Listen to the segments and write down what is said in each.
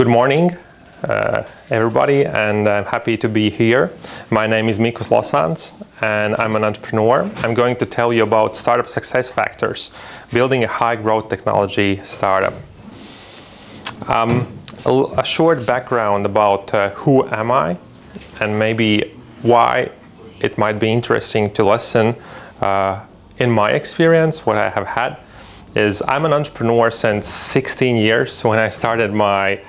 Good morning, everybody, and I'm happy to be here. My name is Mikus Losāns, and I'm an entrepreneur. I'm going to tell you about startup success factors, building a high-growth technology startup. A short background about who am I, and maybe why it might be interesting to listen. In my experience, what I have had is I'm an entrepreneur since 16 years when I started my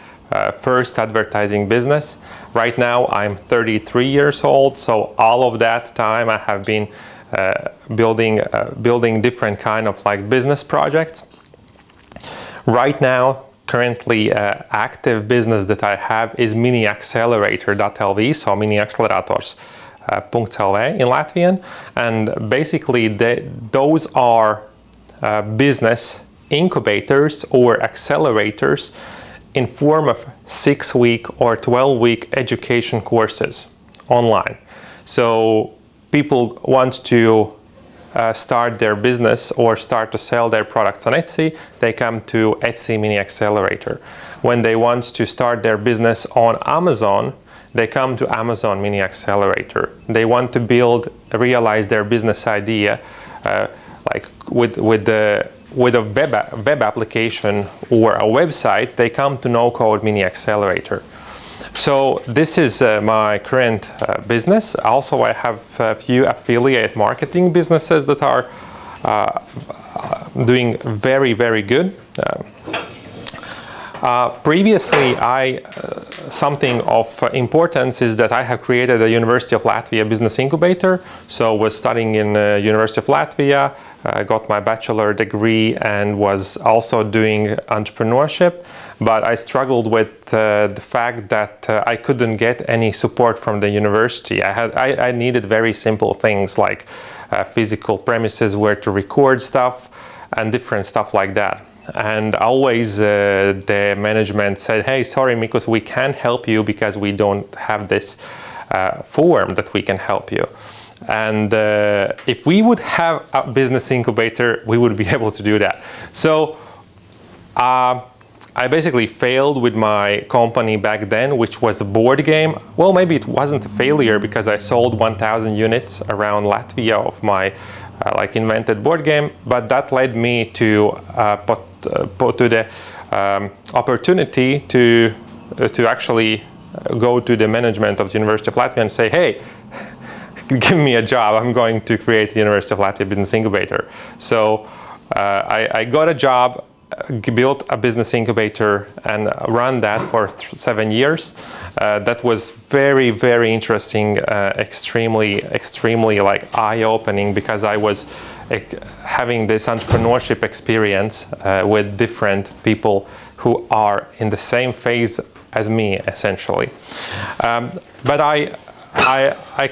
first advertising business. Right now I'm 33 years old, so all of that time I have been building different kind of like business projects. Right now, currently active business that I have is miniaccelerator.lv, so mini accelerators.lv in Latvian, and basically those are business incubators or accelerators in form of 6-week or 12-week education courses online. So people want to start their business or start to sell their products on Etsy, they come to Etsy Mini Accelerator. When they want to start their business on Amazon, they come to Amazon Mini Accelerator. They want to realize their business idea like with a web application or a website, they come to No Code Mini Accelerator. So this is my current business. Also, I have a few affiliate marketing businesses that are doing very, very good. Previously, something of importance is that I have created a University of Latvia business incubator. So was studying in University of Latvia, got my bachelor degree and was also doing entrepreneurship. But I struggled with the fact that I couldn't get any support from the university. I needed very simple things like physical premises where to record stuff and different stuff like that. And always the management said, hey, sorry, Mikus, we can't help you because we don't have this form that we can help you. And if we would have a business incubator, we would be able to do that. So I basically failed with my company back then, which was a board game. Well, maybe it wasn't a failure because I sold 1,000 units around Latvia of my like invented board game, but that led me to the opportunity to actually go to the management of the University of Latvia and say, hey, give me a job. I'm going to create the University of Latvia Business Incubator. So I got a job, built a business incubator and run that for 7 years. That was very, very interesting, extremely like eye-opening because I was having this entrepreneurship experience with different people who are in the same phase as me, essentially. But I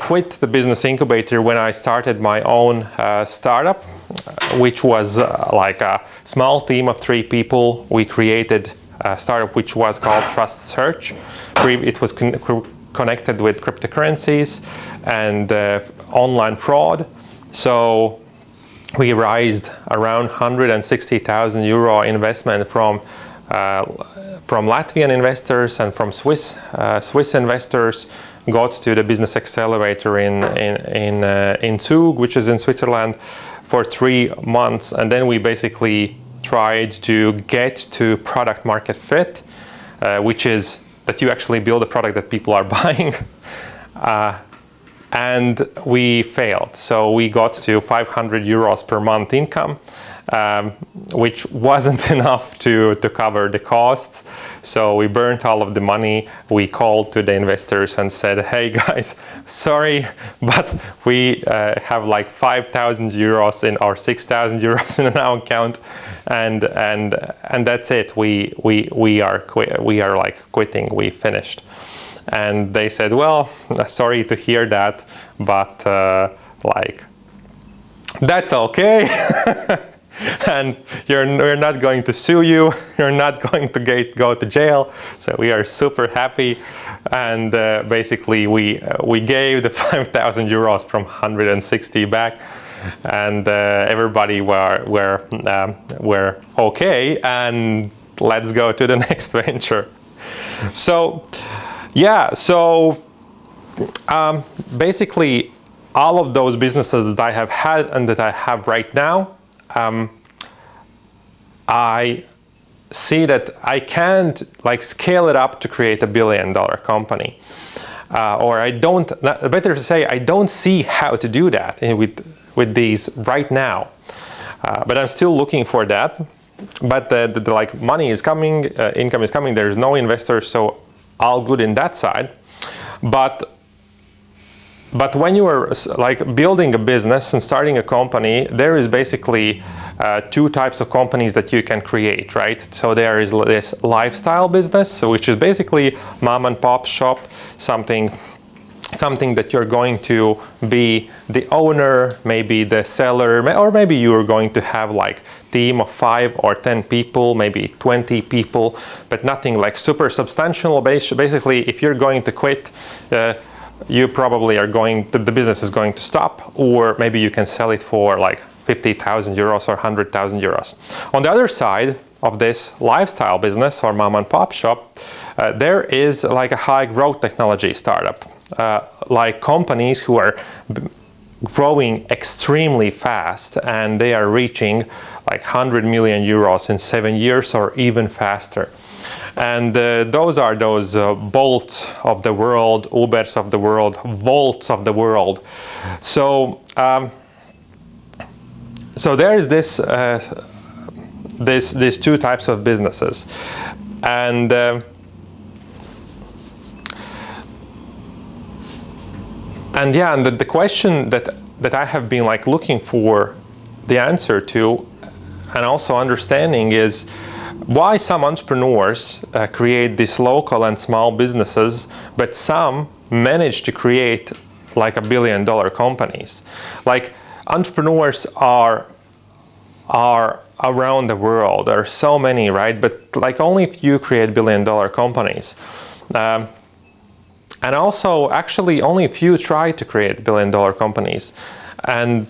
quit the business incubator when I started my own startup, which was like a small team of 3 people. We created a startup which was called Trust Search. It was connected with cryptocurrencies and online fraud. So we raised around 160,000 euro investment from Latvian investors and from Swiss investors. Got to the business accelerator in Zug, which is in Switzerland, for 3 months, and then we basically tried to get to product market fit, which is that you actually build a product that people are buying, and we failed. So we got to 500 euros per month income, which wasn't enough to cover the costs. So we burnt all of the money. We called to the investors and said, hey guys, sorry, but we have like 5,000 euros or 6,000 euros in our account, and that's it. We are like quitting. We finished. And they said, well, sorry to hear that, but like that's okay. And we're not going to sue you. You're not going to go to jail. So we are super happy. And basically, we gave the 5,000 euros from 160 back, and everybody were okay. And let's go to the next venture. So, yeah, so basically all of those businesses that I have had and that I have right now, I see that I can't like scale it up to create $1 billion company. Or I don't, better to say, I don't see how to do that with these right now. But I'm still looking for that. But the like money is coming, income is coming, there's no investors, so all good in that side. But when you are like building a business and starting a company, there is basically two types of companies that you can create, right? So there is this lifestyle business, which is basically mom and pop shop, something that you're going to be the owner, maybe the seller, or maybe you're going to have like team of 5 or 10 people, maybe 20 people, but nothing like super substantial. Basically, if you're going to quit, you probably are the business is going to stop, or maybe you can sell it for like 50,000 euros or 100,000 euros. On the other side of this lifestyle business or mom and pop shop, there is like a high growth technology startup, like companies who are growing extremely fast, and they are reaching like 100 million euros in 7 years or even faster. And those are those Bolts of the world, Ubers of the world, Volts of the world. So so there is these two types of businesses, and yeah, and the question that I have been like looking for the answer to, and also understanding, is why some entrepreneurs create these local and small businesses, but some manage to create like $1 billion companies. Like entrepreneurs are around the world. There are so many, right? But like only few create $1 billion companies. And also, actually, only a few try to create $1 billion companies. And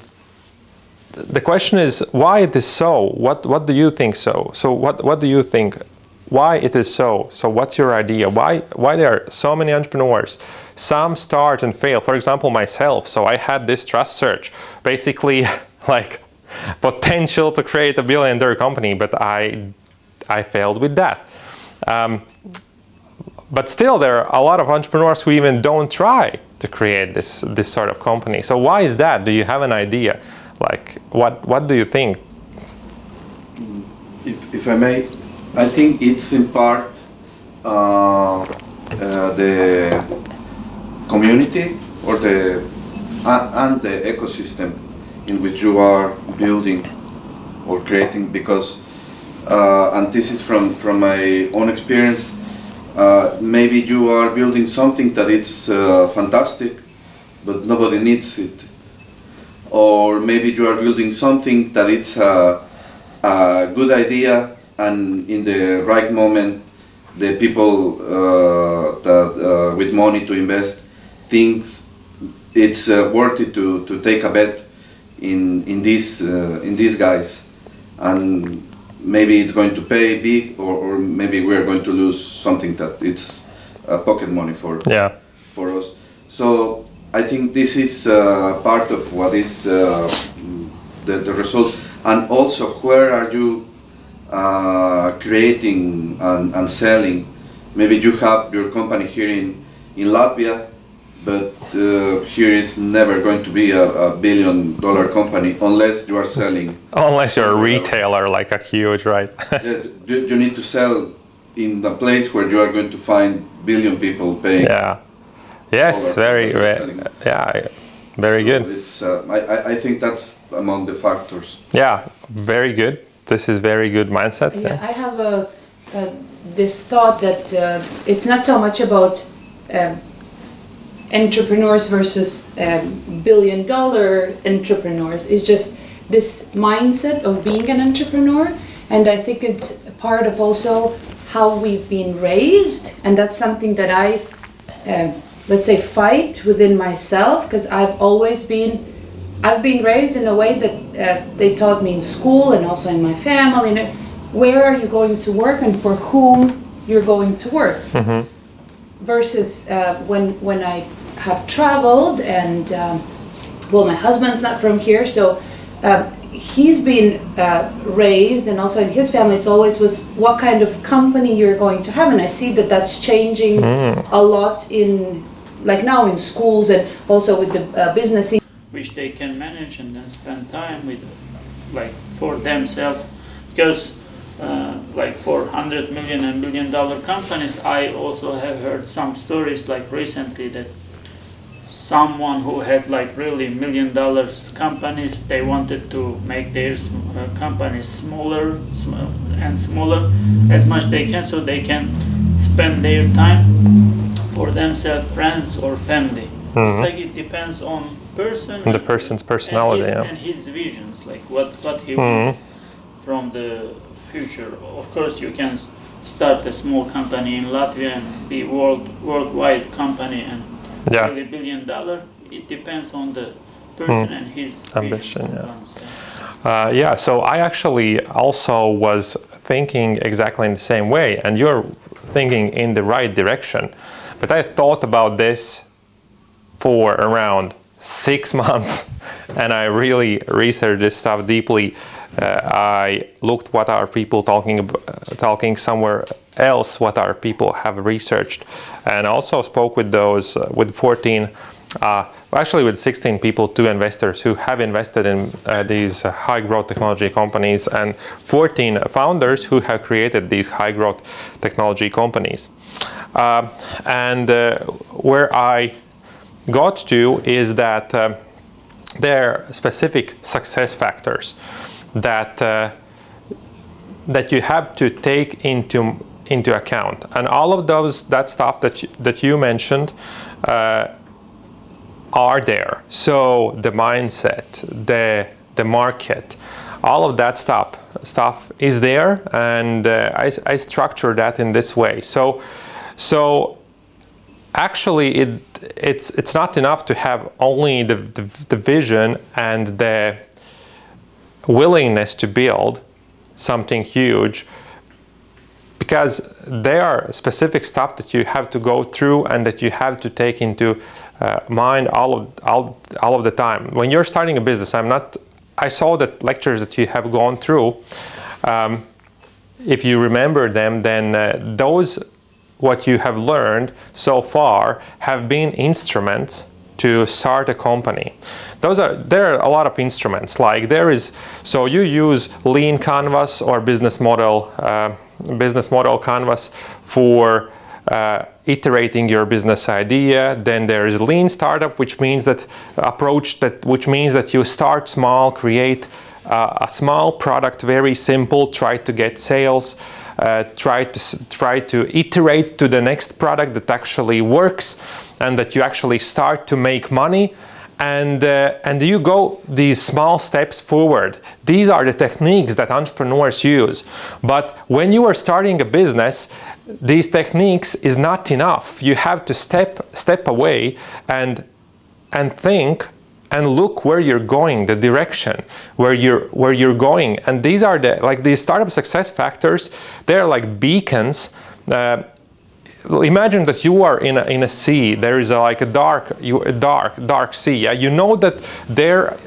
the question is, why it is so? What do you think so? So what do you think? Why it is so? So what's your idea? Why there are so many entrepreneurs? Some start and fail. For example, myself. So I had this trust search, basically like potential to create $1 billion company, but I failed with that. But still, there are a lot of entrepreneurs who even don't try to create this sort of company. So why is that? Do you have an idea? Like, what do you think? If I may, I think it's in part the community or and the ecosystem in which you are building or creating, because and this is from my own experience. Maybe you are building something that it's fantastic, but nobody needs it. Or maybe you are building something that it's a good idea, and in the right moment, the people that with money to invest thinks it's worth it to take a bet in these guys, and maybe it's going to pay big, or maybe we're going to lose something that it's pocket money for us. So I think this is part of what is the result, and also where are you creating and selling. Maybe you have your company here in Latvia, but here is never going to be a $1 billion company unless you are selling. Unless you're a retailer, like a huge, right? You need to sell in the place where you are going to find billion people paying. Yeah. Yes, very good. It's, I think that's among the factors. Yeah, very good. This is very good mindset. Yeah, I have this thought that it's not so much about entrepreneurs versus $1 billion entrepreneurs. It's just this mindset of being an entrepreneur, and I think it's part of also how we've been raised, and that's something that I let's say fight within myself, because I've been raised in a way that they taught me in school and also in my family. Where are you going to work and for whom you're going to work. Versus when I have traveled and well, my husband's not from here, so he's been raised, and also in his family it's always was what kind of company you're going to have, and I see that that's changing a lot in like now in schools and also with the business which they can manage and then spend time with, like for themselves, because like for 100 million and billion dollar companies, I also have heard some stories like recently that someone who had like really $1 million companies, they wanted to make their companies smaller and smaller as much they can, so they can spend their time for themselves, friends or family. It's like it depends on person and the person's personality and his visions, like what he wants from the future. Of course, you can start a small company in Latvia and be worldwide company and really $1 billion. It depends on the person and his ambition. Plans, So I actually also was thinking exactly in the same way, and you're thinking in the right direction. But I thought about this for around 6 months, and I really researched this stuff deeply. I looked what are people talking somewhere else, what are people have researched, and also spoke with those with 14, actually with 16 people, 2 investors who have invested in these high growth technology companies, and 14 founders who have created these high growth technology companies. Where I got to is that there are specific success factors that you have to take into account, and all of that stuff that you mentioned are there. So the mindset, the market, all of that stuff is there, and I structure that in this way. So actually it's not enough to have only the vision and the willingness to build something huge, because there are specific stuff that you have to go through and that you have to take into mind all of the time. When you're starting a business, I saw that lectures that you have gone through, if you remember them, then those what you have learned so far have been instruments to start a company. There are a lot of instruments, like so you use lean canvas or business model canvas for iterating your business idea. Then there is lean startup, which means that you start small, create a small product, very simple, try to get sales, try to iterate to the next product that actually works and that you actually start to make money, and you go these small steps forward. These are the techniques that entrepreneurs use. But when you are starting a business, these techniques is not enough. You have to step away and think and look where you're going, the direction where you're going. And these are these startup success factors. They're like beacons. Imagine that you are in a sea. There is a dark sea. Yeah? You know that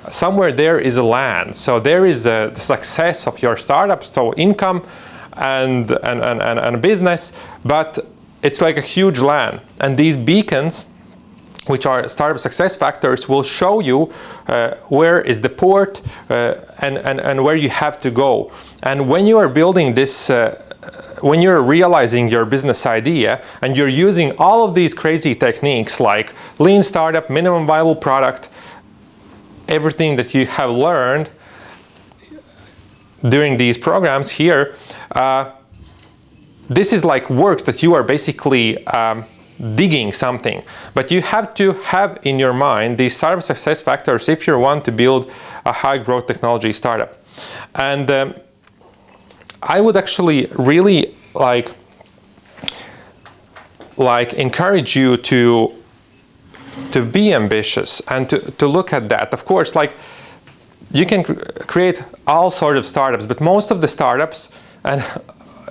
somewhere there is a land. So there is the success of your startup, so income and business. But it's like a huge land. And these beacons, which are startup success factors, will show you where is the port and where you have to go. And when you are building this, when you're realizing your business idea and you're using all of these crazy techniques like lean startup, minimum viable product, everything that you have learned during these programs here, this is like work that you are basically digging something. But you have to have in your mind these startup success factors if you want to build a high growth technology startup. And I would actually really like encourage you to be ambitious and to look at that. Of course, like you can create all sorts of startups, but most of the startups, and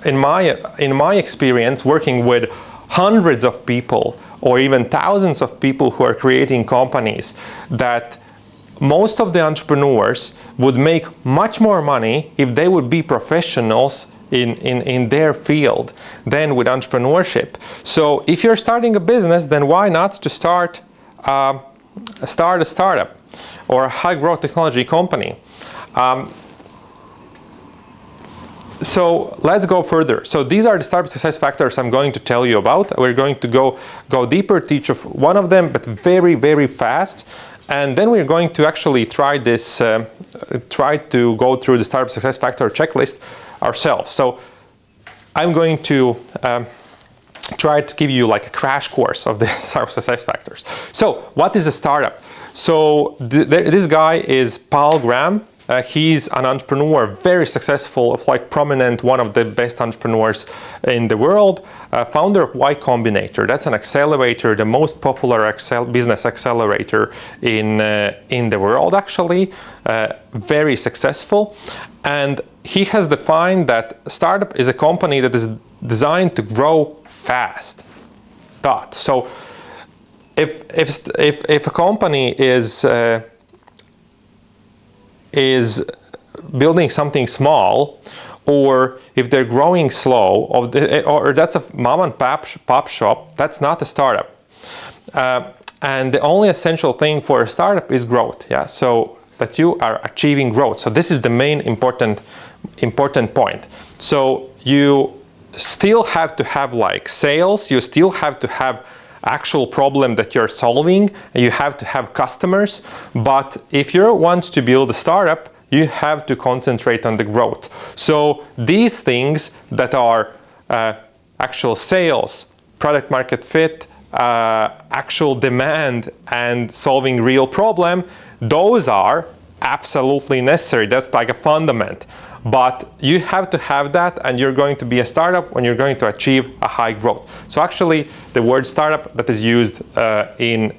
in my experience working with hundreds of people or even thousands of people who are creating companies, that most of the entrepreneurs would make much more money if they would be professionals in their field than with entrepreneurship. So if you're starting a business, then why not to start a startup or a high growth technology company? So let's go further. So these are the startup success factors I'm going to tell you about. We're going to go deeper to each of one of them, but very, very fast. And then we're going to actually try to go through the startup success factor checklist ourselves. So I'm going to try to give you like a crash course of the startup success factors. So what is a startup? So this guy is Paul Graham. He's an entrepreneur, very successful, like prominent, one of the best entrepreneurs in the world, founder of Y Combinator. That's an accelerator, the most popular business accelerator in the world, actually. Very successful. And he has defined that startup is a company that is designed to grow fast. So if a company is building something small, or if they're growing slow, or that's a mom and pop shop, that's not a startup. And the only essential thing for a startup is growth. Yeah, so that you are achieving growth. So this is the main important point. So you still have to have like sales. You still have to have actual problem that you're solving, and you have to have customers. But if you want to build a startup, you have to concentrate on the growth. So these things that are actual sales, product market fit, actual demand, and solving real problem, those are absolutely necessary. That's like a fundament. But you have to have that, and you're going to be a startup when you're going to achieve a high growth. So actually, the word startup that is used in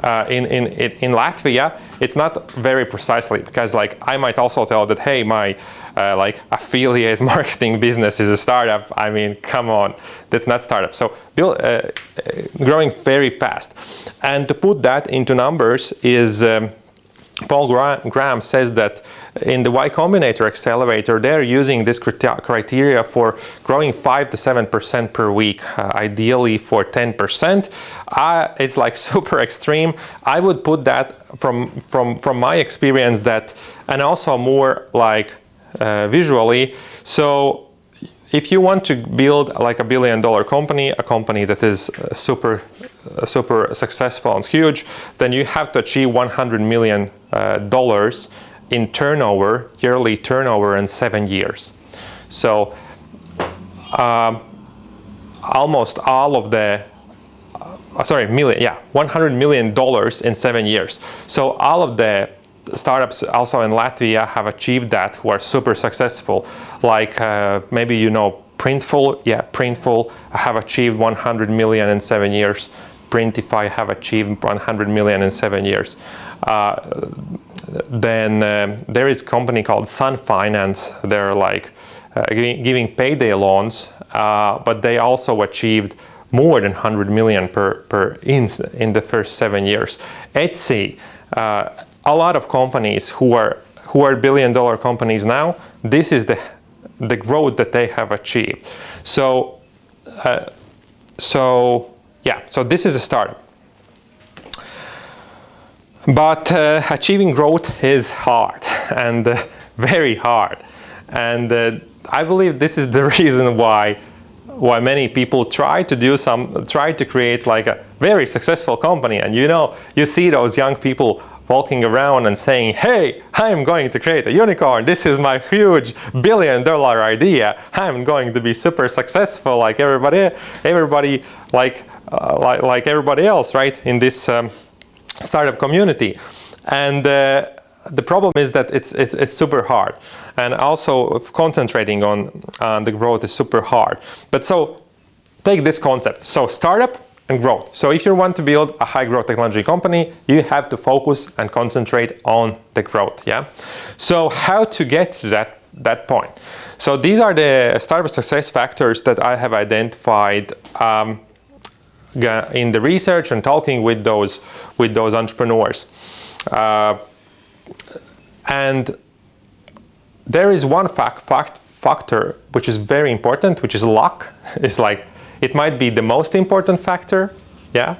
Latvia, it's not very precisely, because like I might also tell that, hey, my like affiliate marketing business is a startup. I mean, come on, that's not startup. So growing very fast, and to put that into numbers is. Paul Graham says that in the Y Combinator accelerator, they're using this criteria for growing 5 to 7% per week, ideally for 10%. It's like super extreme. I would put that from my experience that, and also more like visually. So if you want to build like $1 billion company, a company that is super successful and huge, then you have to achieve $100 million in turnover, yearly turnover, in 7 years. So almost all of the $100 million in 7 years. So all of the startups also in Latvia have achieved that, who are super successful. Like maybe you know Printful. Yeah, Printful have achieved 100 million in 7 years. Printify have achieved 100 million in 7 years. Then there is a company called Sun Finance. They're like giving payday loans, but they also achieved more than 100 million in the first 7 years. Etsy. A lot of companies who are $1 billion companies now, this is the growth that they have achieved. So this is a startup. But achieving growth is hard, and very hard. And I believe this is the reason why many people try to create like a very successful company. And you see those young people walking around and saying, hey, I'm going to create a unicorn. This is my huge $1 billion idea. I'm going to be super successful like everybody like everybody else, right, in this startup community. And the problem is that it's super hard, and also concentrating on the growth is super hard. But so take this concept. So startup and growth. So if you want to build a high growth technology company, you have to focus and concentrate on the growth. Yeah. So how to get to that that point. So these are the startup success factors that I have identified in the research and talking with those entrepreneurs. And there is one factor which is very important, which is luck. It's like it might be the most important factor. Yeah,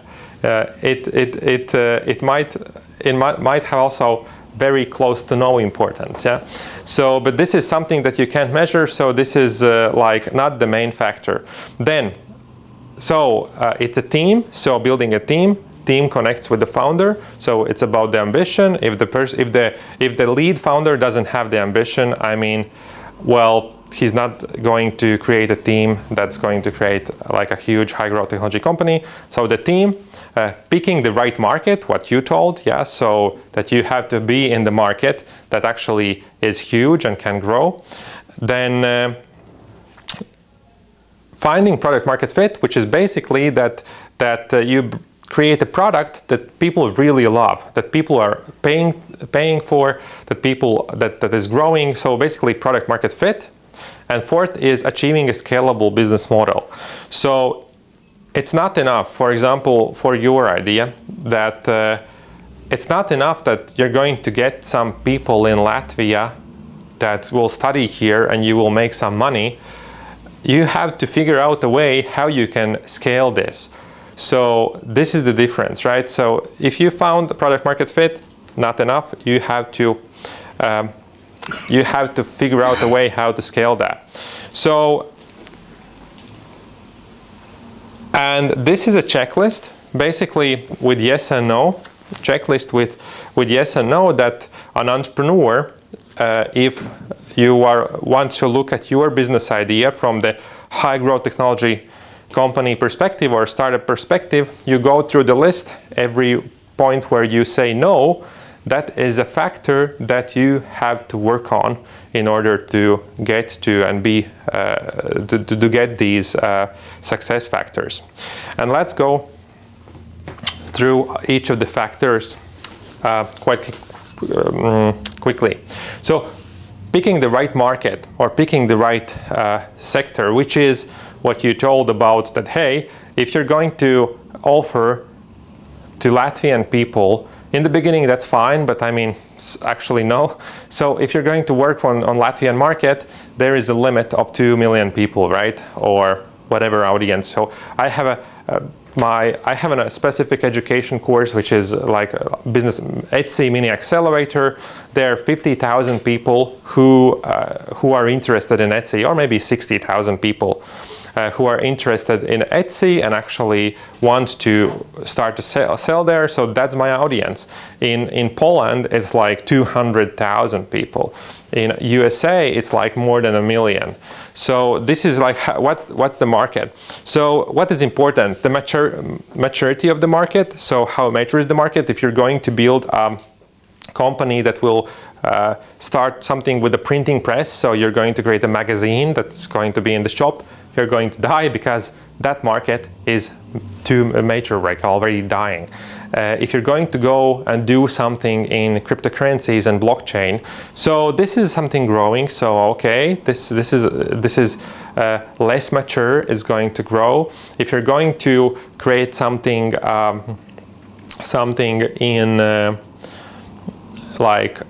it might have also very close to no importance. Yeah, so but this is something that you can't measure. So this is like not the main factor. Then, so it's a team. So building a team connects with the founder. So it's about the ambition. If the lead founder doesn't have the ambition, I mean, well, he's not going to create a team that's going to create like a huge high growth technology company. So the team, picking the right market, what you told, yeah, so that you have to be in the market that actually is huge and can grow. Then finding product market fit, which is basically that you create a product that people really love, that people are paying for, that is growing. So basically product market fit. And fourth is achieving a scalable business model. So it's not enough, for example, for your idea, that it's not enough that you're going to get some people in Latvia that will study here and you will make some money. You have to figure out a way how you can scale this. So this is the difference, right? So if you found the product market fit, not enough, you have to figure out a way how to scale that. So, and this is a checklist, basically with yes and no, checklist with yes and no, that an entrepreneur, if you want to look at your business idea from the high growth technology company perspective or startup perspective, you go through the list. Every point where you say no, that is a factor that you have to work on in order to get to and be to get these success factors. And let's go through each of the factors quite quickly. So picking the right market or picking the right sector, which is what you told about that, hey, if you're going to offer to Latvian people, in the beginning that's fine, but I mean, actually no. So if you're going to work on Latvian market, there is a limit of 2 million people, right? Or whatever audience. So I have a specific education course, which is like a business Etsy mini accelerator. There are 50,000 people who are interested in Etsy, or maybe 60,000 people who are interested in Etsy and actually want to start to sell there. So that's my audience. In Poland, it's like 200,000 people. In USA, it's like more than 1 million. So this is like what's the market. So what is important? The maturity of the market. So how mature is the market? If you're going to build a company that will start something with a printing press, so you're going to create a magazine that's going to be in the shop, you're going to die because that market is too mature, like already dying. If you're going to go and do something in cryptocurrencies and blockchain, so this is something growing. So okay, this is less mature, is going to grow. If you're going to create something in like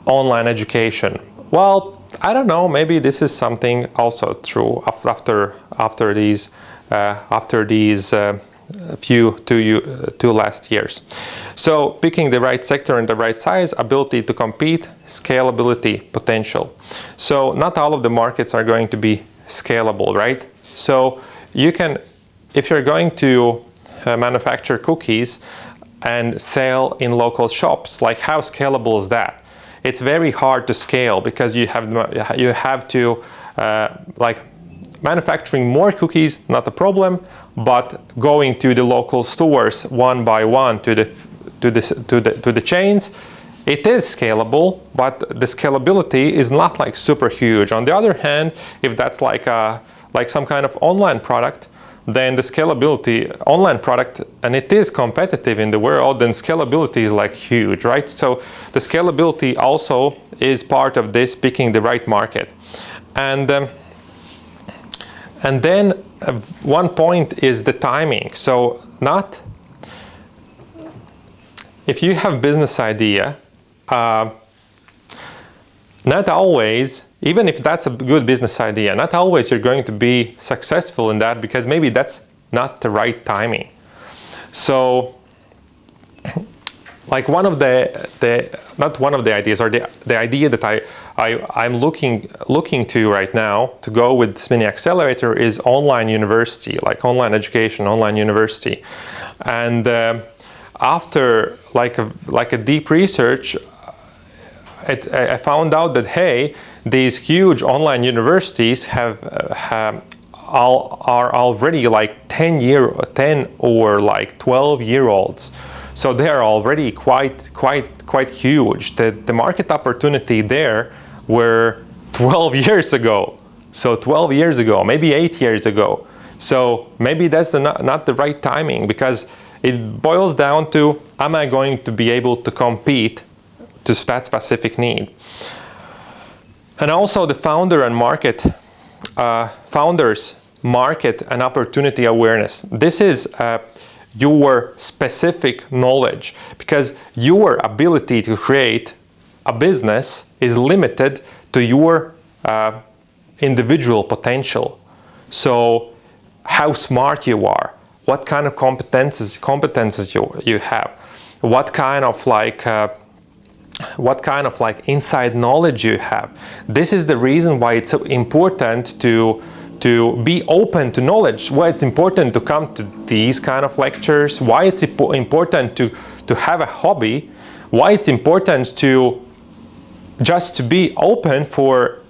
online education, well, I don't know. Maybe this is something also true after these two last years. So picking the right sector and the right size, ability to compete, scalability, potential. So not all of the markets are going to be scalable, right? So you can, if you're going to manufacture cookies and sell in local shops, like how scalable is that? It's very hard to scale because you have to like manufacturing more cookies, not a problem, but going to the local stores one by one to the chains, it is scalable, but the scalability is not like super huge. On the other hand, if that's like some kind of online product, then the scalability, online product, and it is competitive in the world, then scalability is like huge, right? So the scalability also is part of this, picking the right market. And then one point is the timing. So if you have business idea, not always, even if that's a good business idea, not always you're going to be successful in that, because maybe that's not the right timing. So like one of not one of the ideas, or the idea that I'm looking to right now to go with this mini accelerator is online university, like online education, online university. And after like a deep research, I found out that, hey, these huge online universities are already like 10 or like 12-year-olds. So they are already quite huge. The market opportunity there were 12 years ago. So 12 years ago, maybe 8 years ago. So maybe that's not the right timing, because it boils down to, am I going to be able to compete to that specific need? And also the founders market and opportunity awareness. This is your specific knowledge, because your ability to create a business is limited to your individual potential. So how smart you are, what kind of competences you have, what kind of like inside knowledge you have. This is the reason why it's so important to be open to knowledge, why it's important to come to these kind of lectures, why it's important to have a hobby, why it's important to just be open for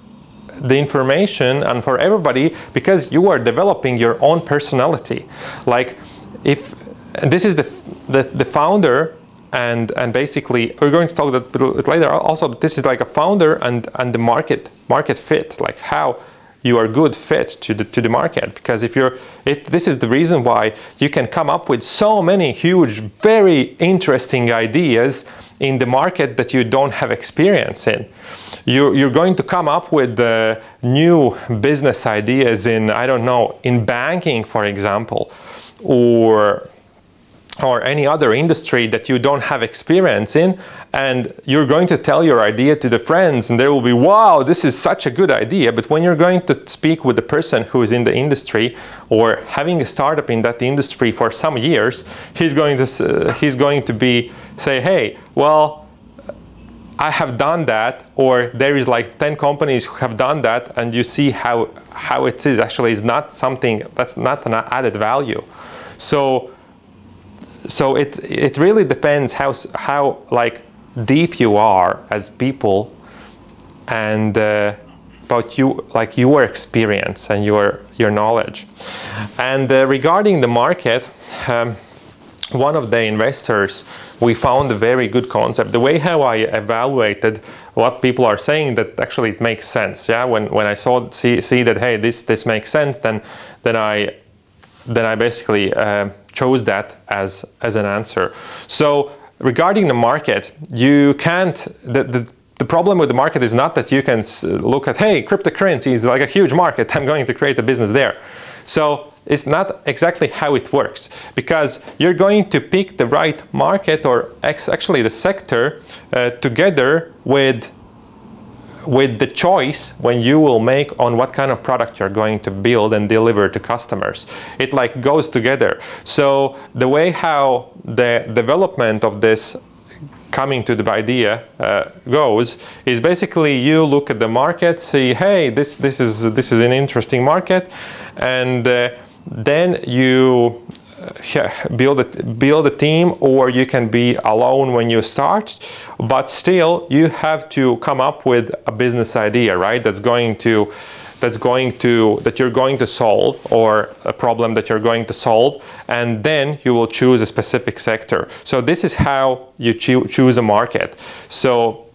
the information and for everybody, because you are developing your own personality. Like if this is the founder, and basically we're going to talk that a bit later also, this is like a founder and the market fit, like how you are good fit to the market. Because this is the reason why you can come up with so many huge, very interesting ideas in the market that you don't have experience in. You're going to come up with new business ideas in, I don't know, in banking, for example, or any other industry that you don't have experience in, and you're going to tell your idea to the friends, and they will be, wow, this is such a good idea. But when you're going to speak with the person who is in the industry or having a startup in that industry for some years, he's going to say, hey, well, I have done that, or there is like 10 companies who have done that, and you see how it is actually is not something that's not an added value. So it really depends how like deep you are as people, and about your experience and your knowledge. And regarding the market, one of the investors, we found a very good concept. The way how I evaluated what people are saying, that actually it makes sense. Yeah, when I see that, hey, this makes sense, then I basically chose that as an answer. So regarding the market, you can't, the problem with the market is not that you can look at, hey, cryptocurrency is like a huge market, I'm going to create a business there. So it's not exactly how it works, because you're going to pick the right market, or actually the sector, together with the choice when you will make on what kind of product you're going to build and deliver to customers. It like goes together. So the way how the development of this coming to the idea goes is basically you look at the market, see, hey, this is an interesting market, and then you build a team, or you can be alone when you start, but still you have to come up with a business idea, right? That you're going to solve, or a problem that you're going to solve, and then you will choose a specific sector. So this is how you choose a market. So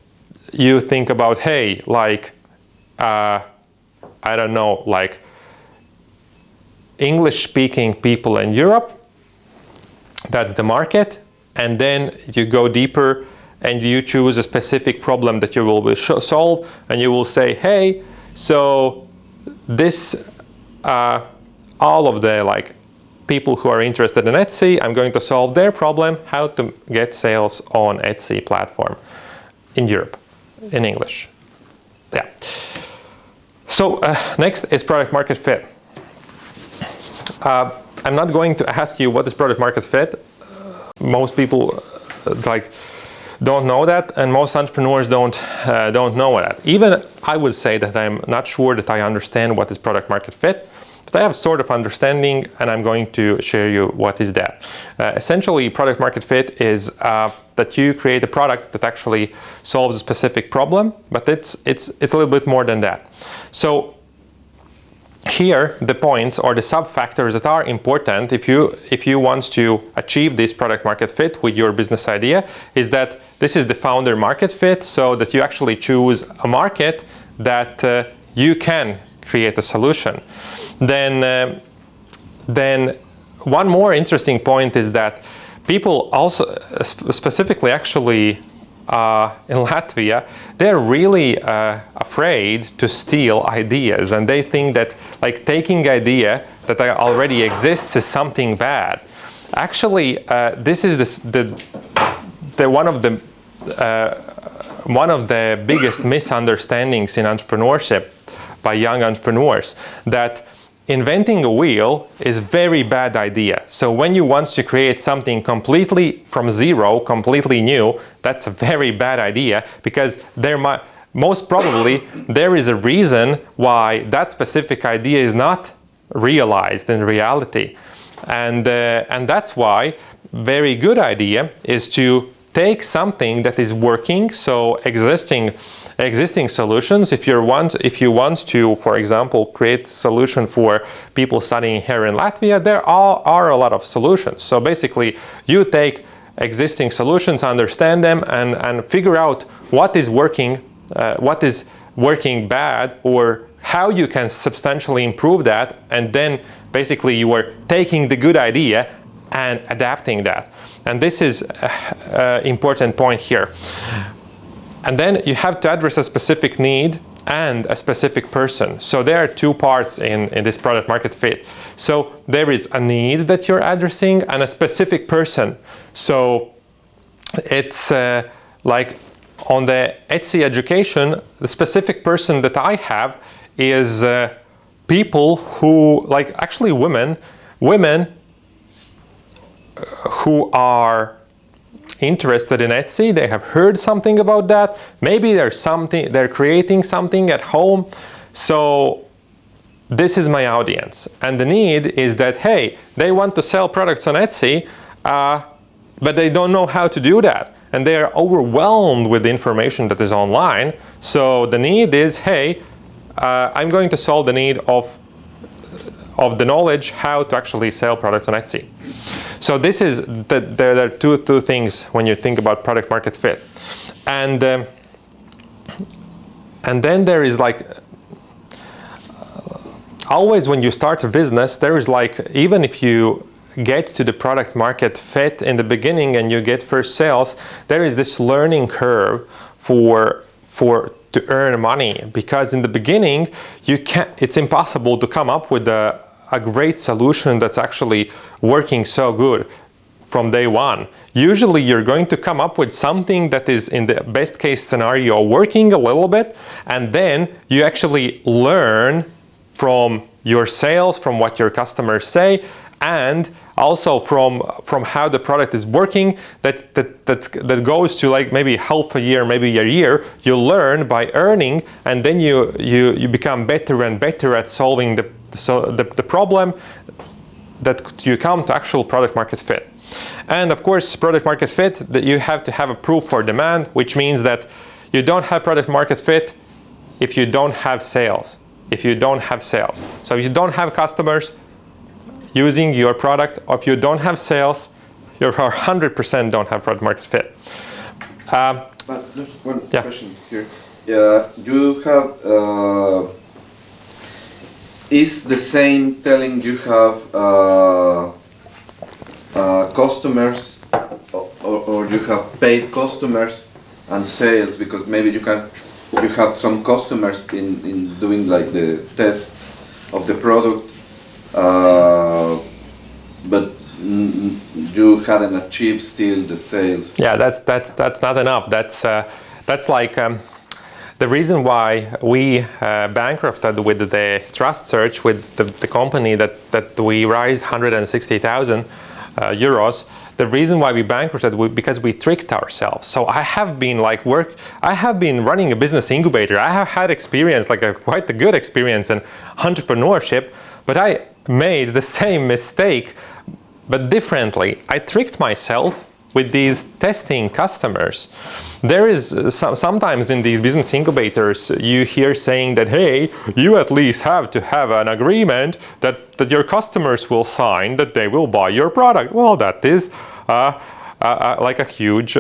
you think about, hey, like I don't know, like English-speaking people in Europe. That's the market. And then you go deeper and you choose a specific problem that you will solve, and you will say, hey, so this, all of the like people who are interested in Etsy, I'm going to solve their problem, how to get sales on Etsy platform in Europe, in English. Yeah. So next is product market fit. I'm not going to ask you what is product market fit. Most people don't know that, and most entrepreneurs don't know that. Even I would say that I'm not sure that I understand what is product market fit, but I have sort of understanding, and I'm going to share you what is that. Essentially, product market fit is that you create a product that actually solves a specific problem, but it's a little bit more than that. So here, the points or the sub-factors that are important if you want to achieve this product market fit with your business idea is that this is the founder market fit, so that you actually choose a market that you can create a solution. Then one more interesting point is that people also, specifically actually in Latvia, they're really afraid to steal ideas, and they think that like taking idea that already exists is something bad. Actually, this is one of the biggest misunderstandings in entrepreneurship by young entrepreneurs, that inventing a wheel is a very bad idea. So when you want to create something completely from zero, completely new, that's a very bad idea, because most probably there is a reason why that specific idea is not realized in reality. And that's why very good idea is to take something that is working, so existing solutions. If you want to, for example, create a solution for people studying here in Latvia, there are a lot of solutions. So basically, you take existing solutions, understand them, and figure out what is working bad, or how you can substantially improve that, and then basically you are taking the good idea and adapting that. And this is an important point here. And then you have to address a specific need and a specific person. So there are two parts in this product market fit. So there is a need that you're addressing and a specific person. So it's like on the Etsy education, the specific person that I have is people who, like actually women who are interested in Etsy. They have heard something about that. Maybe they're creating something at home. So this is my audience. And the need is that, hey, they want to sell products on Etsy, but they don't know how to do that. And they are overwhelmed with the information that is online. So the need is, hey, I'm going to solve the need of the knowledge how to actually sell products on Etsy. So this is there are two things when you think about product market fit, and then there is like always when you start a business, there is like, even if you get to the product market fit in the beginning and you get first sales, there is this learning curve to earn money, because in the beginning it's impossible to come up with a great solution that's actually working so good from day one. Usually you're going to come up with something that is, in the best case scenario, working a little bit, and then you actually learn from your sales, from what your customers say, and also from how the product is working, that goes to like maybe half a year, maybe a year. You learn by earning, and then you become better and better at solving the problem, that you come to actual product market fit. And of course, product market fit, that you have to have a proof for demand, which means that you don't have product market fit if you don't have sales. So if you don't have customers using your product, or if you don't have sales, you 100% don't have product market fit. But just one question here. You have is the same telling you have customers or you have paid customers and sales, because maybe you have some customers in doing like the test of the product, but you hadn't achieved still the sales. Yeah, that's not enough. That's like the reason why we bankrupted with the trust search with the company that we raised 160,000 euros. The reason why we bankrupted because we tricked ourselves. So I have been running a business incubator. I have had experience, like quite a good experience in entrepreneurship, but I made the same mistake, but differently. I tricked myself with these testing customers. There is sometimes in these business incubators you hear saying that, hey, you at least have to have an agreement that your customers will sign that they will buy your product. Well, that is like a huge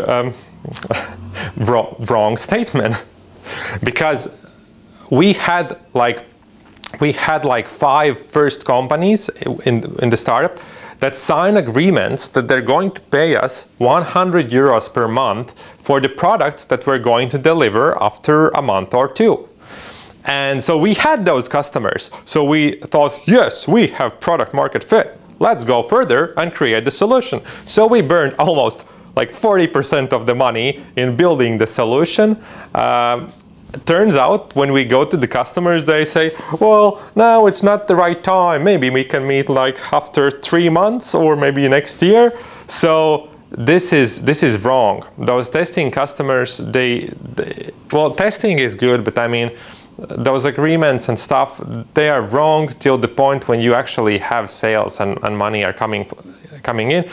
wrong statement, because we had like 5 first companies in the startup that sign agreements that they're going to pay us 100 euros per month for the product that we're going to deliver after a month or 2. And so we had those customers. So we thought, yes, we have product market fit. Let's go further and create the solution. So we burned almost like 40% of the money in building the solution. Turns out when we go to the customers, they say, well, no, it's not the right time. Maybe we can meet like after 3 months or maybe next year. So this is wrong. Those testing customers, well, testing is good, but I mean, those agreements and stuff, they are wrong till the point when you actually have sales and money are coming in,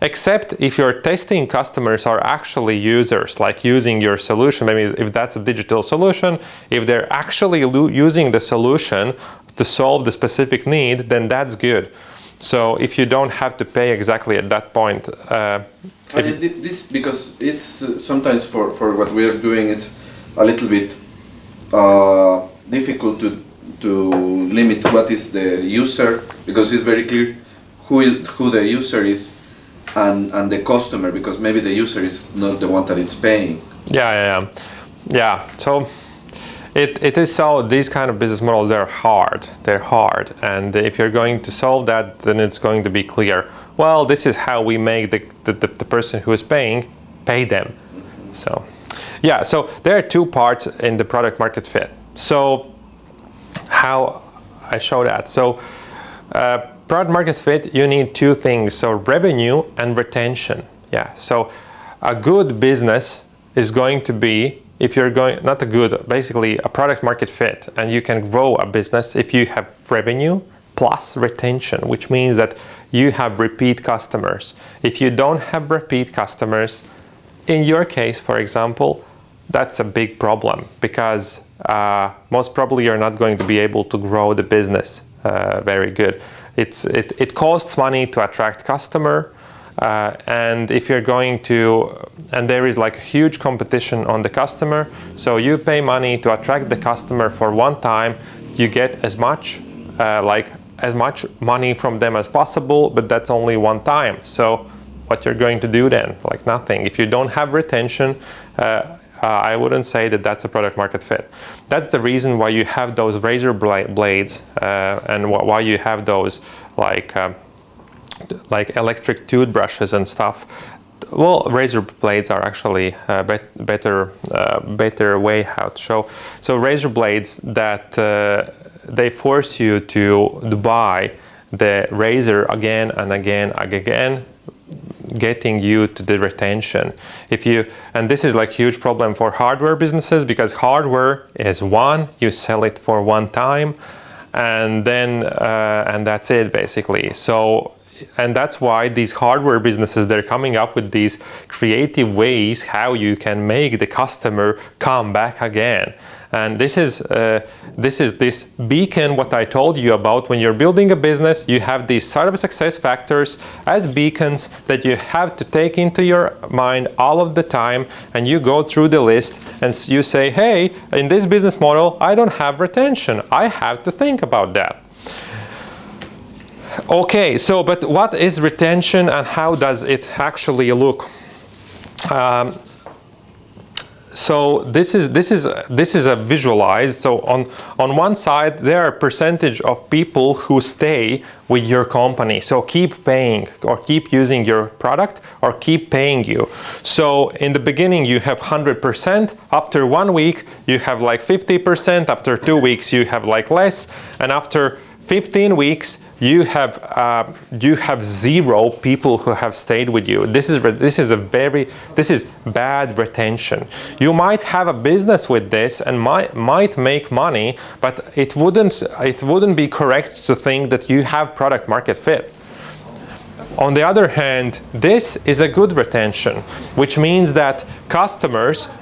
except if your testing customers are actually users, like using your solution. Maybe if that's a digital solution, if they're actually using the solution to solve the specific need, then that's good. So if you don't have to pay exactly at that point. This because it's sometimes for what we are doing, it's a little bit difficult to limit what is the user, because it's very clear who the user is and the customer, because maybe the user is not the one that it's paying. Yeah. So it is so, these kind of business models, they're hard, and if you're going to solve that, then it's going to be clear, well, this is how we make the person who is paying pay them. So yeah, so there are 2 parts in the product market fit. So how I show that? So product market fit, you need 2 things. So revenue and retention. Yeah. So a good business is going to be, if you're going, not a good, basically a product market fit, and you can grow a business if you have revenue plus retention, which means that you have repeat customers. If you don't have repeat customers, in your case, for example, that's a big problem, because most probably you're not going to be able to grow the business very good. It costs money to attract customer, and if you're going to, and there is like huge competition on the customer, so you pay money to attract the customer for one time, you get as much money from them as possible, but that's only one time. So what you're going to do then? Like nothing. If you don't have retention, I wouldn't say that that's a product market fit. That's the reason why you have those razor blades and why you have those like electric toothbrushes and stuff. Well, razor blades are actually a better way how to show. So razor blades that they force you to buy the razor again and again, getting you to the retention. And this is like huge problem for hardware businesses, because hardware is you sell it for one time, and then and that's it basically. So, and that's why these hardware businesses, they're coming up with these creative ways how you can make the customer come back again. And this is this beacon, what I told you about. When you're building a business, you have these startup success factors as beacons that you have to take into your mind all of the time, and you go through the list and you say, hey, in this business model, I don't have retention. I have to think about that. Okay, so but what is retention and how does it actually look? So this is a visualized. So on one side there are a percentage of people who stay with your company. So keep paying or keep using your product or keep paying you. So in the beginning you have 100%. After 1 week you have like 50%. After 2 weeks you have like less. And after 15 weeks you have 0 people who have stayed with you. This is bad retention. You might have a business with this and might make money, but it wouldn't be correct to think that you have product market fit. On the other hand, this is a good retention, which means that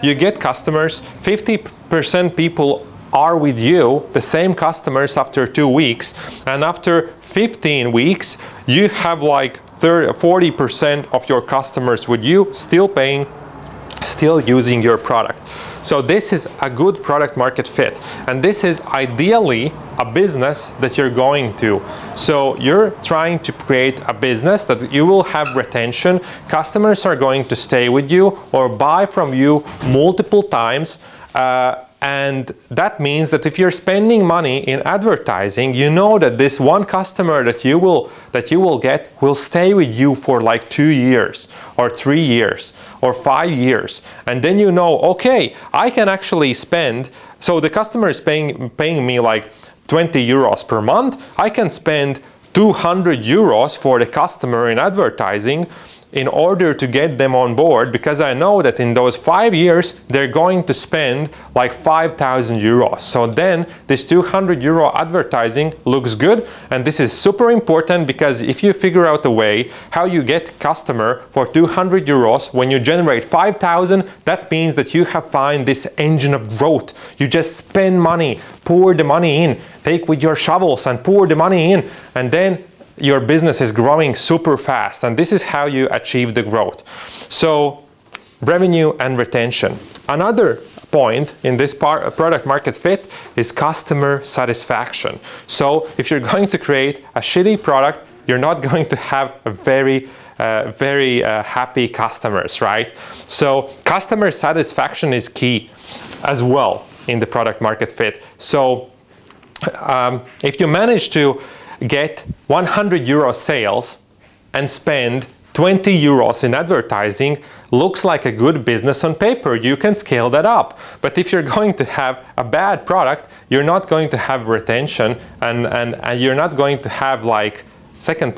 you get customers, 50% people are with you, the same customers after 2 weeks, and after 15 weeks you have like 40% of your customers with you, still paying, still using your product. So this is a good product market fit, and this is ideally a business that you're going to. So you're trying to create a business that you will have retention, customers are going to stay with you or buy from you multiple times, and that means that if you're spending money in advertising, you know that this one customer that you will get will stay with you for like 2 years or 3 years or 5 years. And then you know, okay, I can actually spend, so the customer is paying me like 20 euros per month. I can spend 200 euros for the customer in advertising in order to get them on board, because I know that in those 5 years they're going to spend like 5,000 euros. So then this 200 euro advertising looks good, and this is super important, because if you figure out a way how you get customer for 200 euros when you generate 5,000, that means that you have found this engine of growth. You just spend money, pour the money in, take with your shovels and pour the money in, and then your business is growing super fast, and this is how you achieve the growth. So revenue and retention. Another point in this product market fit is customer satisfaction. So if you're going to create a shitty product, you're not going to have a very happy customers, right? So customer satisfaction is key as well in the product market fit. So if you manage to get 100 euro sales and spend 20 euros in advertising, looks like a good business on paper. You can scale that up. But if you're going to have a bad product, you're not going to have retention, and you're not going to have like second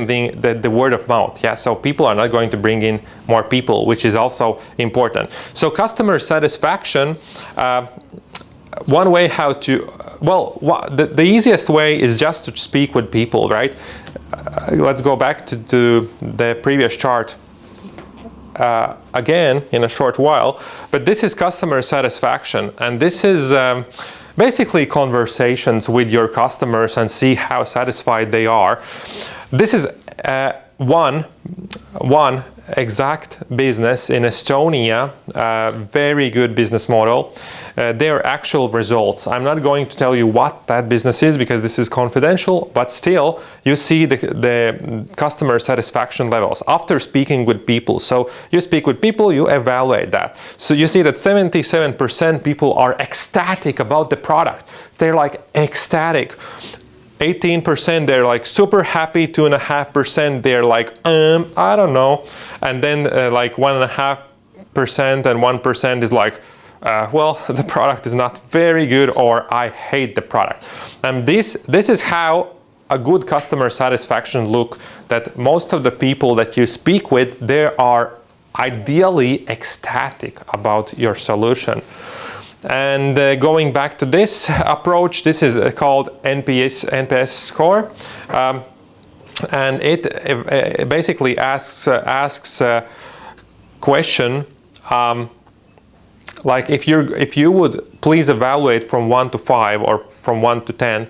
thing, the word of mouth. Yeah, so people are not going to bring in more people, which is also important. So customer satisfaction, one way how to, the easiest way is just to speak with people, right? Let's go back to the previous chart again in a short while. But this is customer satisfaction, and this is basically conversations with your customers and see how satisfied they are. This is one exact business in Estonia, very good business model. Their actual results. I'm not going to tell you what that business is because this is confidential, but still you see the customer satisfaction levels after speaking with people. So you speak with people, you evaluate that. So you see that 77% people are ecstatic about the product. They're like ecstatic. 18% they're like super happy, 2.5% they're like I don't know, and then like 1.5% and 1% is like well, the product is not very good, or I hate the product. And this is how a good customer satisfaction look, that most of the people that you speak with, they are ideally ecstatic about your solution. And going back to this approach, this is called NPS score, and it basically asks question like if you would please evaluate from 1 to 5 or from 1 to 10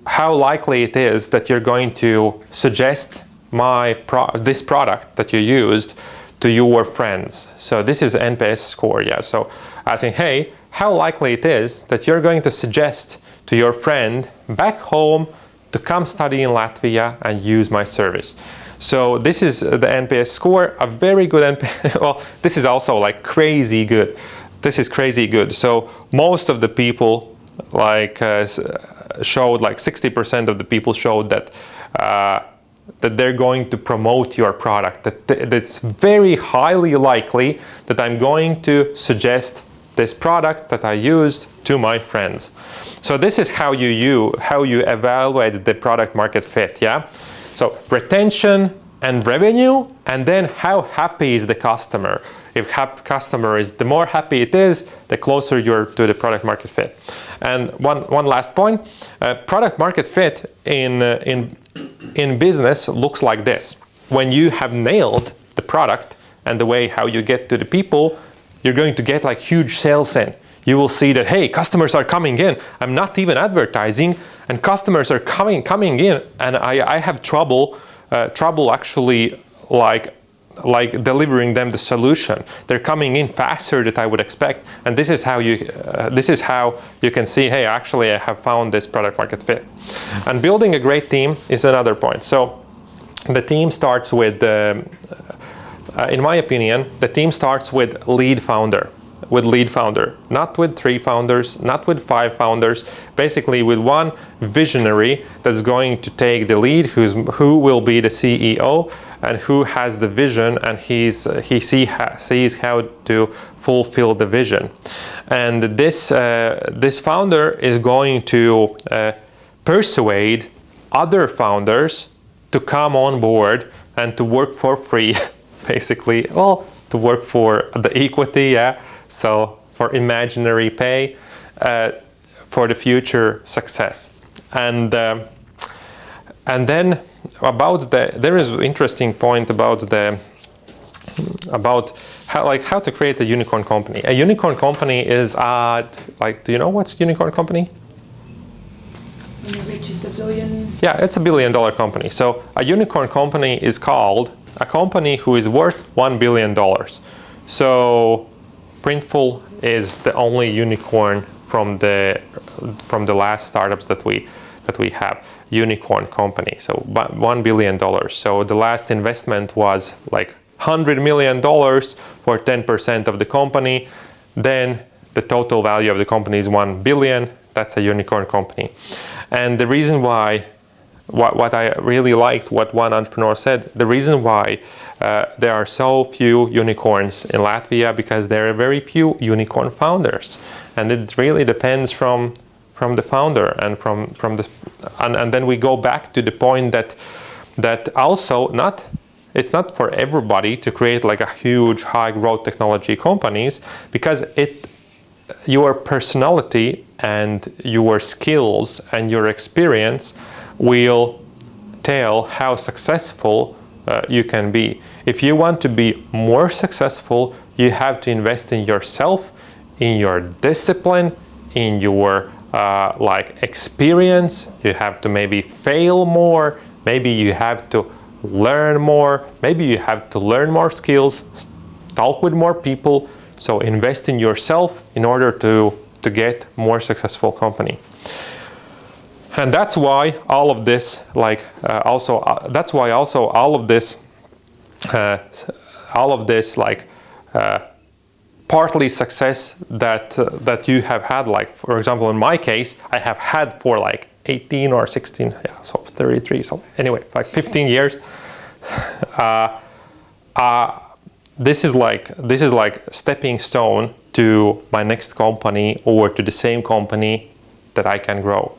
how likely it is that you're going to suggest this product that you used to your friends. So this is NPS score, yeah. So asking, hey, how likely it is that you're going to suggest to your friend back home to come study in Latvia and use my service. So this is the NPS score, a very good NPS. Well, this is also like crazy good. This is crazy good. So most of the people showed, like 60% of the people showed that that they're going to promote your product. That it's very highly likely that I'm going to suggest this product that I used to my friends. So this is how you evaluate the product market fit. Yeah. So retention and revenue, and then how happy is the customer. If customer is, the more happy it is, the closer you're to the product market fit. And one last point, product market fit in business looks like this. When you have nailed the product and the way how you get to the people, you're going to get like huge sales in. You will see that, hey, customers are coming in. I'm not even advertising, and customers are coming in, and I have trouble actually like delivering them the solution. They're coming in faster than I would expect, and this is how you can see, hey, actually I have found this product market fit. And building a great team is another point. So the team starts with, in my opinion, the team starts with lead founder. Not with 3 founders, not with 5 founders, basically with one visionary that's going to take the lead, who will be the CEO and who has the vision, and he sees how to fulfill the vision. And this founder is going to persuade other founders to come on board and to work for free, basically, well, to work for the equity, yeah. So for imaginary pay for the future success. And then there is an interesting point about how to create a unicorn company. A unicorn company is do you know what's unicorn company? When it reaches the billion. Yeah, it's $1 billion company. So a unicorn company is called a company who is worth $1 billion. So Printful is the only unicorn from the last startups that we have, unicorn company. So $1 billion. So the last investment was like $100 million for 10% of the company. Then the total value of the company is $1 billion. That's a unicorn company. And the reason why, what I really liked, what one entrepreneur said, the reason why there are so few unicorns in Latvia, because there are very few unicorn founders, and it really depends from the founder and and then we go back to the point that also it's not for everybody to create like a huge high growth technology companies, because your personality and your skills and your experience will tell how successful you can be. If you want to be more successful, you have to invest in yourself, in your discipline, in your experience. You have to maybe fail more, maybe you have to learn more, maybe you have to learn more skills, talk with more people. So invest in yourself in order to get more successful company. And that's why all of this, partly success that you have had, like for example in my case, I have had for like 18 or 16, yeah, so 33, so anyway, like 15 years. This is like stepping stone to my next company or to the same company that I can grow.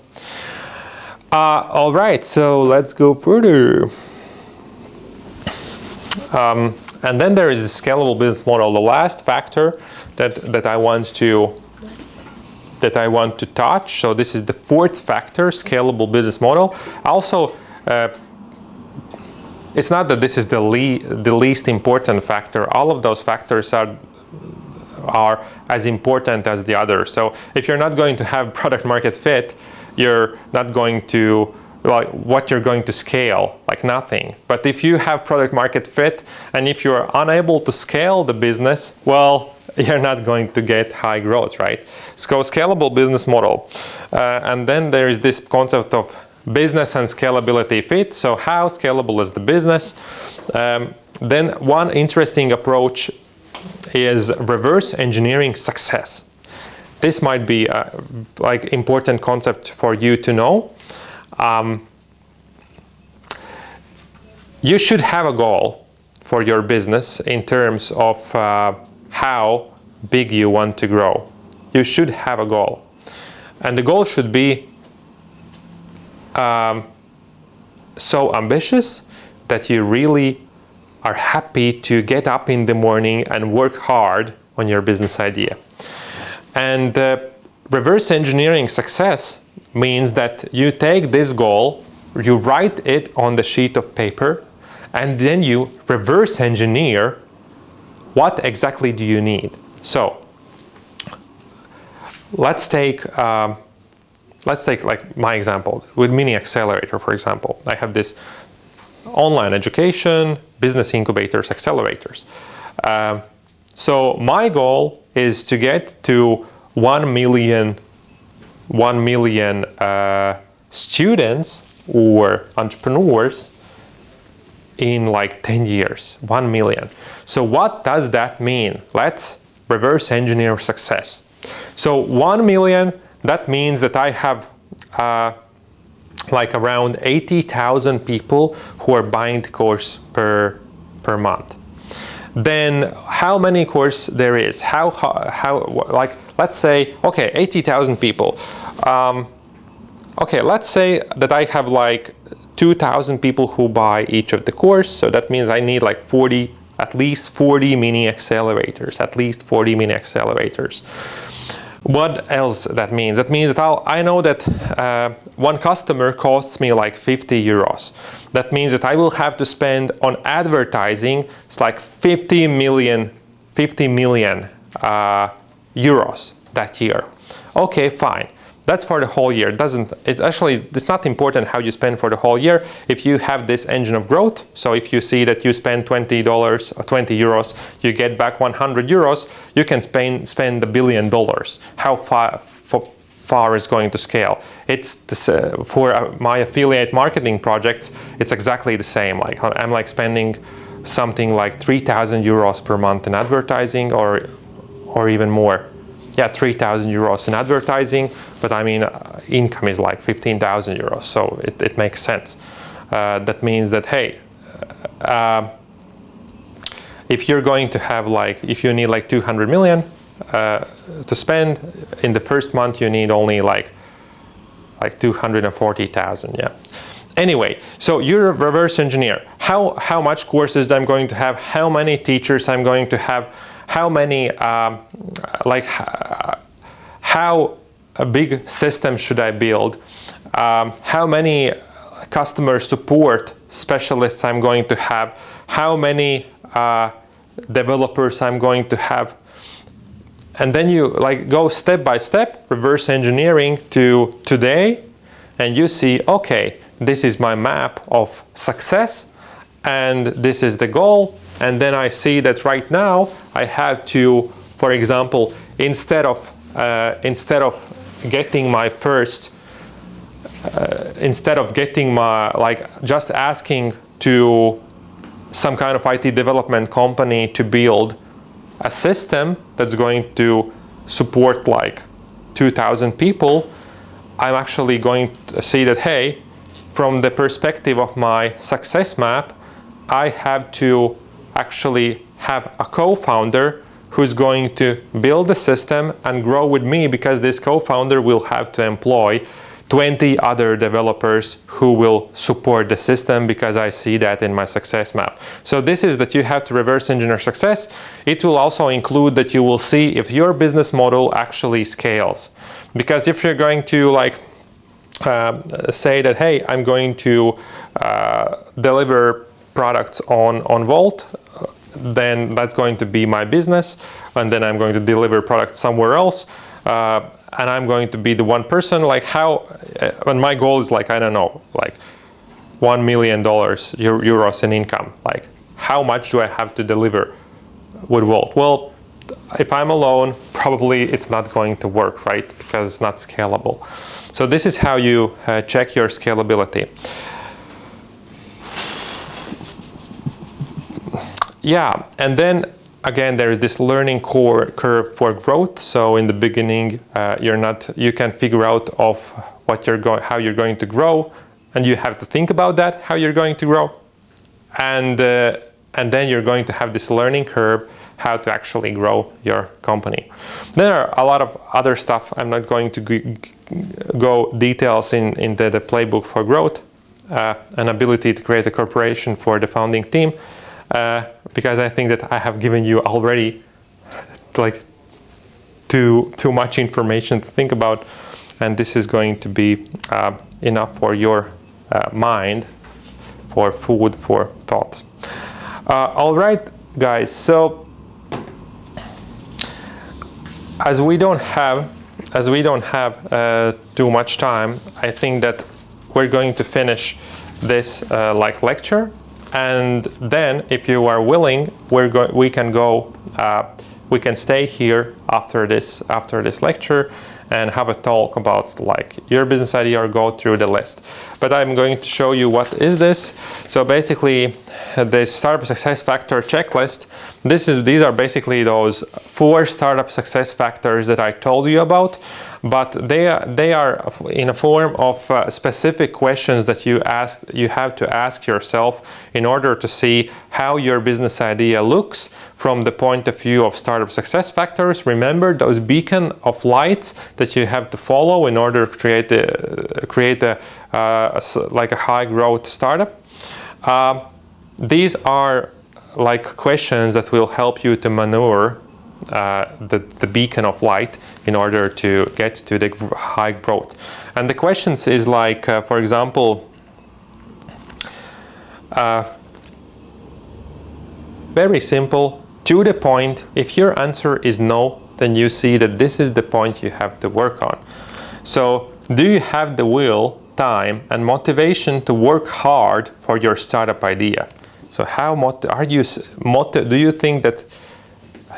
All right, so let's go further. And then there is the scalable business model. The last factor that I want to touch. So this is the 4th factor, scalable business model. Also, it's not that this is the least important factor. All of those factors are as important as the others. So if you're not going to have product market fit, you're not going to, what you're going to scale, like nothing. But if you have product market fit, and if you're unable to scale the business, well, you're not going to get high growth, right? So scalable business model. And then there is this concept of business and scalability fit. So how scalable is the business? Then one interesting approach is reverse engineering success. This might be like important concept for you to know. You should have a goal for your business in terms of how big you want to grow. You should have a goal. And the goal should be so ambitious that you really are happy to get up in the morning and work hard on your business idea. And reverse engineering success means that you take this goal, you write it on the sheet of paper, and then you reverse engineer what exactly do you need. So let's take like my example with Mini Accelerator, for example. I have this online education, business incubators, accelerators. So my goal is to get to 1 million students or entrepreneurs in like 10 years, 1 million. So what does that mean? Let's reverse engineer success. So 1 million, that means that I have like around 80,000 people who are buying the course per month. Then how many course there is? How like let's say, okay, 80,000 people. Okay, let's say that I have like 2,000 people who buy each of the course. So that means I need like at least 40 mini accelerators, What else that means? That means that I know that one customer costs me like 50 euros. That means that I will have to spend on advertising, it's like 50 million euros that year. Okay, fine. That's for the whole year. It's not important how you spend for the whole year. If you have this engine of growth, so if you see that you spend $20 or 20 euros, you get back 100 euros, you can spend $1 billion. How far is going to scale? It's for my affiliate marketing projects, it's exactly the same. Like I'm like spending something like 3,000 euros per month in advertising or even more. Yeah, 3,000 euros in advertising, but I mean, income is like 15,000 euros, so it makes sense. That means that, hey, if you're going to have like, if you need like 200 million to spend, in the first month you need only like 240,000, yeah. Anyway, so you're a reverse engineer. How much courses I'm going to have, how many teachers I'm going to have, how many, how a big system should I build? How many customer support specialists I'm going to have? How many developers I'm going to have? And then you like go step by step, reverse engineering to today, and you see, okay, this is my map of success, and this is the goal. And then I see that right now I have to, for example, instead of getting my first, just asking to some kind of IT development company to build a system that's going to support like 2,000 people, I'm actually going to see that, hey, from the perspective of my success map, I have to actually have a co-founder who's going to build the system and grow with me, because this co-founder will have to employ 20 other developers who will support the system, because I see that in my success map. So this is that you have to reverse engineer success. It will also include that you will see if your business model actually scales. Because if you're going to like say that, hey, I'm going to deliver products on Volt, then that's going to be my business, and then I'm going to deliver products somewhere else, and I'm going to be the one person. Like how, and my goal is like, I don't know, like $1 million euros in income. Like how much do I have to deliver with Volt? Well, if I'm alone, probably it's not going to work, right? Because it's not scalable. So this is how you check your scalability. Yeah, and then again, there is this learning curve for growth. So in the beginning, you can figure out of how you're going to grow, and you have to think about that, how you're going to grow, and then you're going to have this learning curve, how to actually grow your company. There are a lot of other stuff. I'm not going to go details into the playbook for growth, an ability to create a corporation for the founding team, because I think that I have given you already like too much information to think about, and this is going to be enough for your mind, for food for thought. All right, guys. So as we don't have too much time, I think that we're going to finish this lecture. And then, if you are willing, we can stay here after this lecture and have a talk about like your business idea or go through the list. But I'm going to show you what is this. So basically, the startup success factor checklist. These are basically those 4 startup success factors that I told you about. But they are in a form of specific questions that you have to ask yourself in order to see how your business idea looks from the point of view of startup success factors. Remember those beacon of lights that you have to follow in order to create a high growth startup. These are like questions that will help you to maneuver the beacon of light in order to get to the high growth. And the questions is like, for example, very simple, to the point. If your answer is no, then you see that this is the point you have to work on. So do you have the will, time, and motivation to work hard for your startup idea? So how do you think that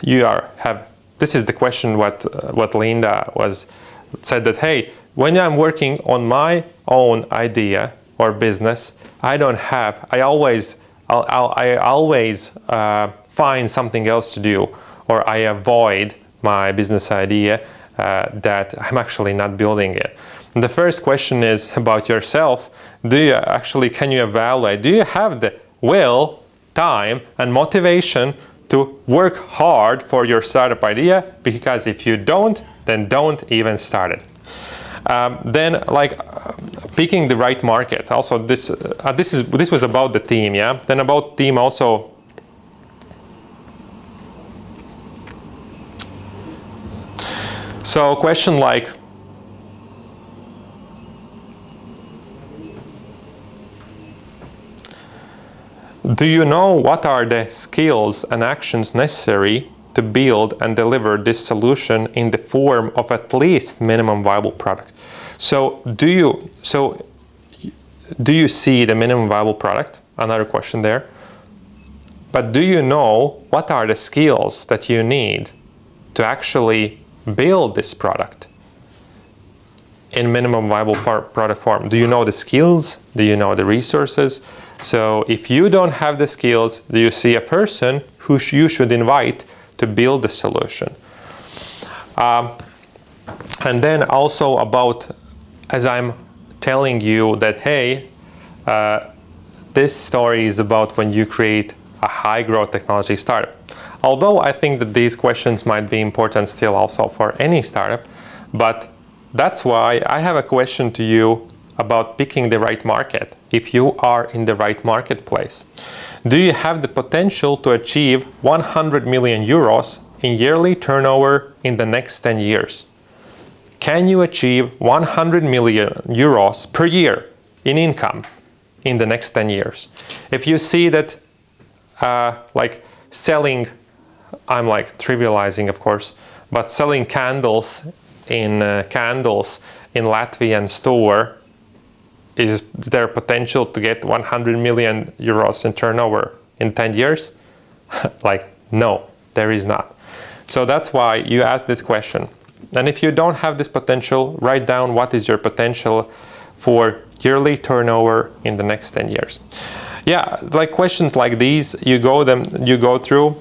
you have? This is the question what Linda said, that hey, when I'm working on my own idea or business, I always find something else to do, or I avoid my business idea that I'm actually not building it. And the first question is about yourself. Can you evaluate? Do you have the will, time, and motivation to work hard for your startup idea? Because if you don't, then don't even start it. Then picking the right market. Also, this was about the team, yeah. Then about team also. So question like, do you know what are the skills and actions necessary to build and deliver this solution in the form of at least minimum viable product? So do you see the minimum viable product? Another question there. But do you know what are the skills that you need to actually build this product in minimum viable product form? Do you know the skills? Do you know the resources? So if you don't have the skills, do you see a person who you should invite to build the solution? And then also about, as I'm telling you that, hey, this story is about when you create a high growth technology startup. Although I think that these questions might be important still also for any startup, but that's why I have a question to you about picking the right market. If you are in the right marketplace, do you have the potential to achieve 100 million euros in yearly turnover in the next 10 years? Can you achieve 100 million euros per year in income in the next 10 years? If you see that selling, I'm trivializing of course, but selling candles in Latvian store, is there potential to get 100 million euros in turnover in 10 years? No, there is not. So that's why you ask this question. And if you don't have this potential, write down what is your potential for yearly turnover in the next 10 years. Yeah, like questions like these, you go through.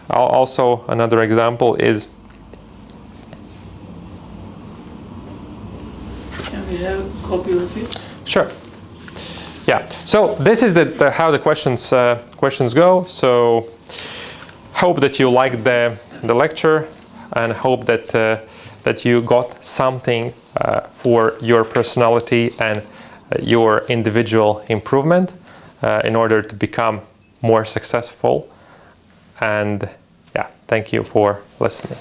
Also another example is, Can we have a copy of it? sure. Yeah, so this is how the questions go. So hope that you liked the lecture, and hope that you got something for your personality and your individual improvement in order to become more successful. And yeah, thank you for listening.